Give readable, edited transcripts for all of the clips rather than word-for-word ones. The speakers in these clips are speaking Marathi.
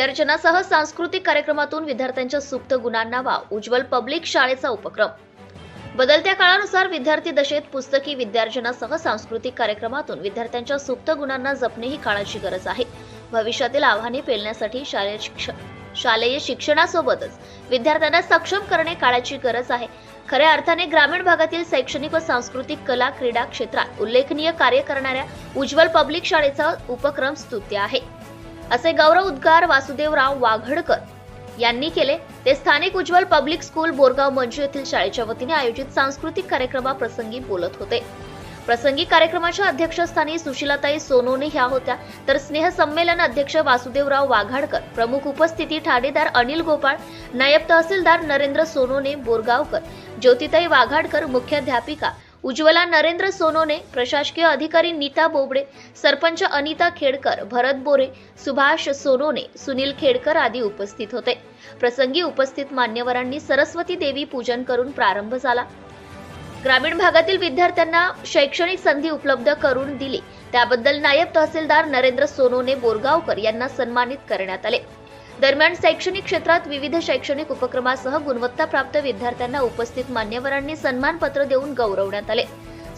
विद्यार्जनासह सांस्कृतिक कार्यक्रमातून विद्यार्थ्यांच्या सुप्त गुणांना वाव, उज्ज्वल पब्लिक शाळेचा उपक्रम। बदलत्या काळानुसार विद्यार्थी दशेत पुस्तकी विद्यार्जनासह सांस्कृतिक कार्यक्रमातून विद्यार्थ्यांच्या सुप्त गुणांना जपणे ही काळाची गरज आहे। भविष्यातील आव्हाने पेलण्यासाठी शालेय शिक्षणासोबतच विद्यार्थ्यांना सक्षम करणे काळाची गरज आहे। खऱ्या अर्थाने ग्रामीण भागातील शैक्षणिक व सांस्कृतिक कला क्रीडा क्षेत्रात उल्लेखनीय कार्य करणाऱ्या उज्ज्वल पब्लिक शाळेचा उपक्रम स्तुत्य आहे, असे गौरव उद्गार वासुदेवराव वाघडकर यांनी केले। ते स्थानिक उज्ज्वल पब्लिक स्कूल बोरगाव मंजू येथील शाळेच्या वतीने आयोजित सांस्कृतिक कार्यक्रमाप्रसंगी बोलत होते। प्रसंगी कार्यक्रमाच्या अध्यक्षस्थानी सुशीलाताई सोनोने ह्या होत्या, तर स्नेह संमेलन अध्यक्ष वासुदेवराव वाघाडकर, प्रमुख उपस्थिती ठाणेदार अनिल गोपाळ, नायब तहसीलदार नरेंद्र सोनोने बोरगावकर, ज्योतिताई वाघाडकर, मुख्याध्यापिका उज्ज्वला नरेंद्र सोनोने, प्रशासकीय अधिकारी नीता बोबडे, सरपंच अनिता खेडकर, भरत बोरे, सुभाष सोनोने, सुनील खेडकर आदी उपस्थित होते। प्रसंगी उपस्थित मान्यवरांनी सरस्वती देवी पूजन करून प्रारंभ झाला। ग्रामीण भागातील विद्यार्थ्यांना शैक्षणिक संधी उपलब्ध करून दिली त्याबद्दल नायब तहसीलदार नरेंद्र सोनोने बोरगावकर यांना सन्मानित करण्यात आले। दरम्यान शैक्षणिक क्षेत्रात विविध शैक्षणिक उपक्रमासह गुणवत्ता प्राप्त विद्यार्थ्यांना उपस्थित मान्यवरांनी सन्मानपत्र देऊन गौरवण्यात आले।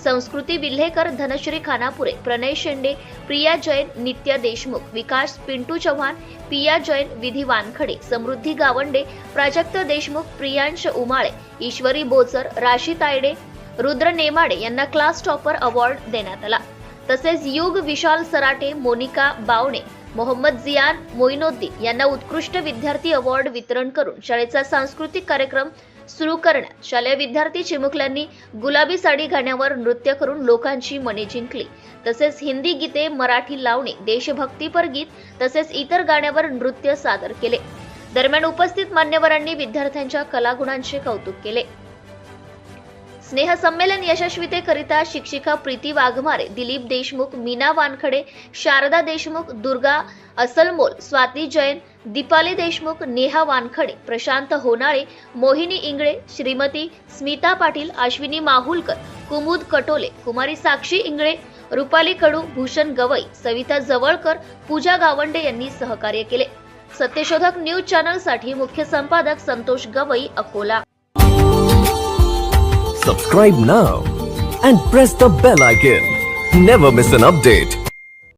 संस्कृती बिल्हेकर, धनश्री खानापुरे, प्रणय शेंडे, प्रिया जैन, नित्या देशमुख, विकास पिंटू चव्हाण, पिया जैन, विधी वानखडे, समृद्धी गावंडे, प्राजक्त देशमुख, प्रियांश उमाळे, ईश्वरी बोचर, राशी तायडे, रुद्र नेमाडे यांना क्लास टॉपर अवॉर्ड देण्यात आला। तसेच युग विशाल सराटे, मोनिका बावणे, मोहम्मद जियान मोइनुद्दीन यांना उत्कृष्ट विद्यार्थी अवॉर्ड वितरण करून शाळेचा सांस्कृतिक कार्यक्रम सुरू करण्यात शालेय विद्यार्थी चिमुकल्यांनी गुलाबी साडी घालण्यावर नृत्य करून लोकांची मने जिंकली। तसेच हिंदी गीते, मराठी लावणी, देशभक्तीपर गीत तसेच इतर गाण्यावर नृत्य सादर केले। दरम्यान उपस्थित मान्यवरांनी विद्यार्थ्यांच्या कलागुणांचे कौतुक केले। स्नेह संमेलन यशस्वीतेकरिता शिक्षिका प्रीती वाघमारे, दिलीप देशमुख, मीना वानखडे, शारदा देशमुख, दुर्गा असलमोल, स्वाती जैन, दीपाली देशमुख, नेहा वानखडे, प्रशांत होनाळे, मोहिनी इंगळे, श्रीमती स्मिता पाटील, अश्विनी माहुलकर, कुमुद कटोले, कुमारी साक्षी इंगळे, रुपाली कडू, भूषण गवई, सविता जवळकर, पूजा गावंडे यांनी सहकार्य केले। सत्यशोधक न्यूज चॅनल साठी मुख्य संपादक Santosh Gavai, Akola. Subscribe now and press the bell icon. Never miss an update.